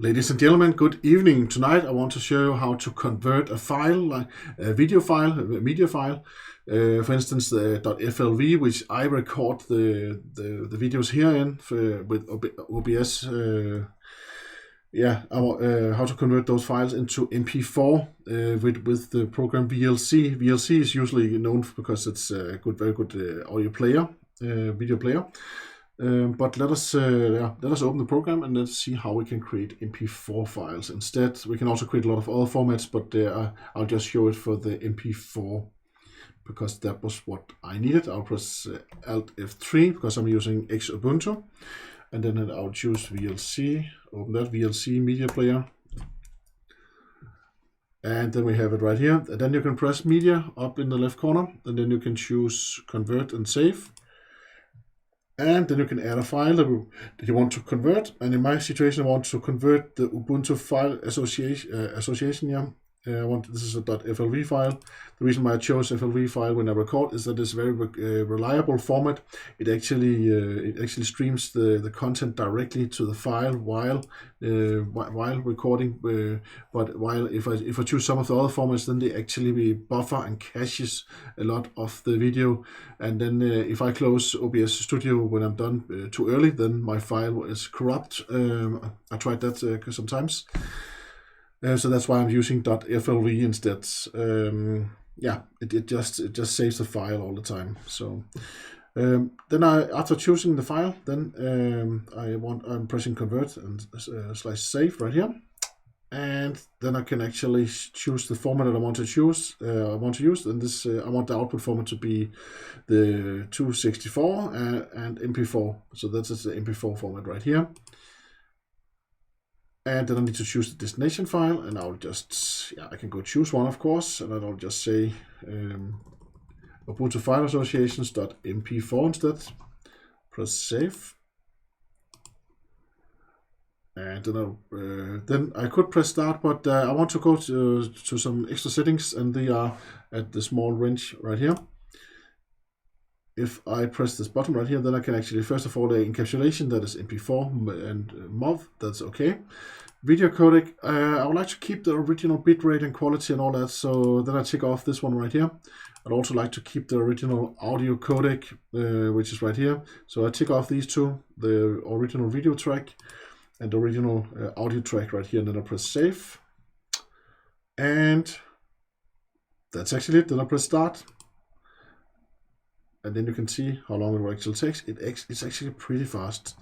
Ladies and gentlemen, good evening. Tonight I want to show you how to convert a file, like a video file, a media file, for instance the .flv, which I record the videos here in with OBS. How to convert those files into mp4 with the program VLC. VLC is usually known because it's a very good audio player, video player. But let us open the program and let's see how we can create mp4 files. Instead, we can also create a lot of other formats, but I'll just show it for the mp4 because that was what I needed. I'll press Alt F3 because I'm using X Ubuntu, and then I'll choose VLC, open that VLC media player, and then we have it right here. And then you can press media up in the left corner, and then you can choose convert and save. And then you can add a file that you want to convert. And in my situation, I want to convert the Ubuntu file association here. This is a .flv file. The reason why I chose FLV file when I record is that it's a very reliable format. It actually streams the content directly to the file while recording. But if I choose some of the other formats, then they actually buffer and caches a lot of the video. And then if I close OBS Studio when I'm done too early, then my file is corrupt. I tried that sometimes. So that's why I'm using .flv instead. It just saves the file all the time. So then after choosing the file, then I'm pressing convert and /save right here, and then I can actually choose the format that I want to use. And this I want the output format to be the 264 and mp4. So that's the mp4 format right here. And then I need to choose the destination file, and I'll just, I can go choose one, of course, and then I'll just say Ubuntu File Associations.mp4 instead. Press save. And then I could press start, but I want to go to some extra settings, and they are at the small wrench right here. If I press this button right here, then I can actually, first of all, the encapsulation, that is mp4 and MOV, that's okay. Video codec, I would like to keep the original bitrate and quality and all that, so then I tick off this one right here. I'd also like to keep the original audio codec, which is right here. So I tick off these two, the original video track and the original audio track right here, and then I press save. And that's actually it. Then I press start. And then you can see how long it actually takes. It's actually pretty fast.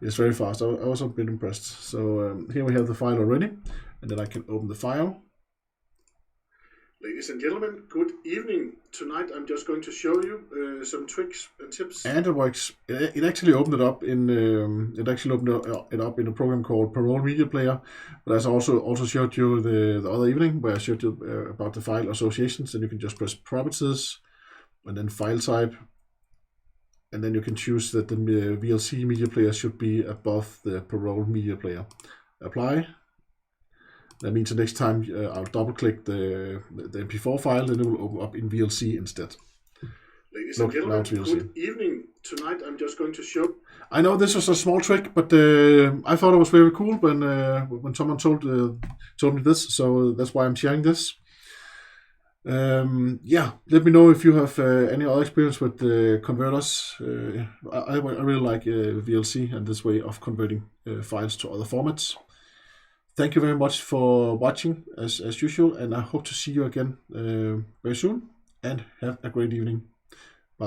It's very fast. I was a bit impressed. So here we have the file already, and then I can open the file. Ladies and gentlemen, good evening. Tonight I'm just going to show you some tricks and tips. And it works. It actually opened it up in a program called Parole Media Player. But as I also showed you the other evening, where I showed you about the file associations, and you can just press properties and then file type, and then you can choose that the VLC media player should be above the Parole media player. Apply. That means the next time I'll double click the mp4 file, then it will open up in VLC instead. Ladies and gentlemen, good evening. Tonight I'm just going to show. I know this was a small trick, but I thought it was very cool when someone told me this, so that's why I'm sharing this. Let me know if you have any other experience with converters. I really like VLC and this way of converting files to other formats. Thank you very much for watching as usual, and I hope to see you again very soon, and have a great evening.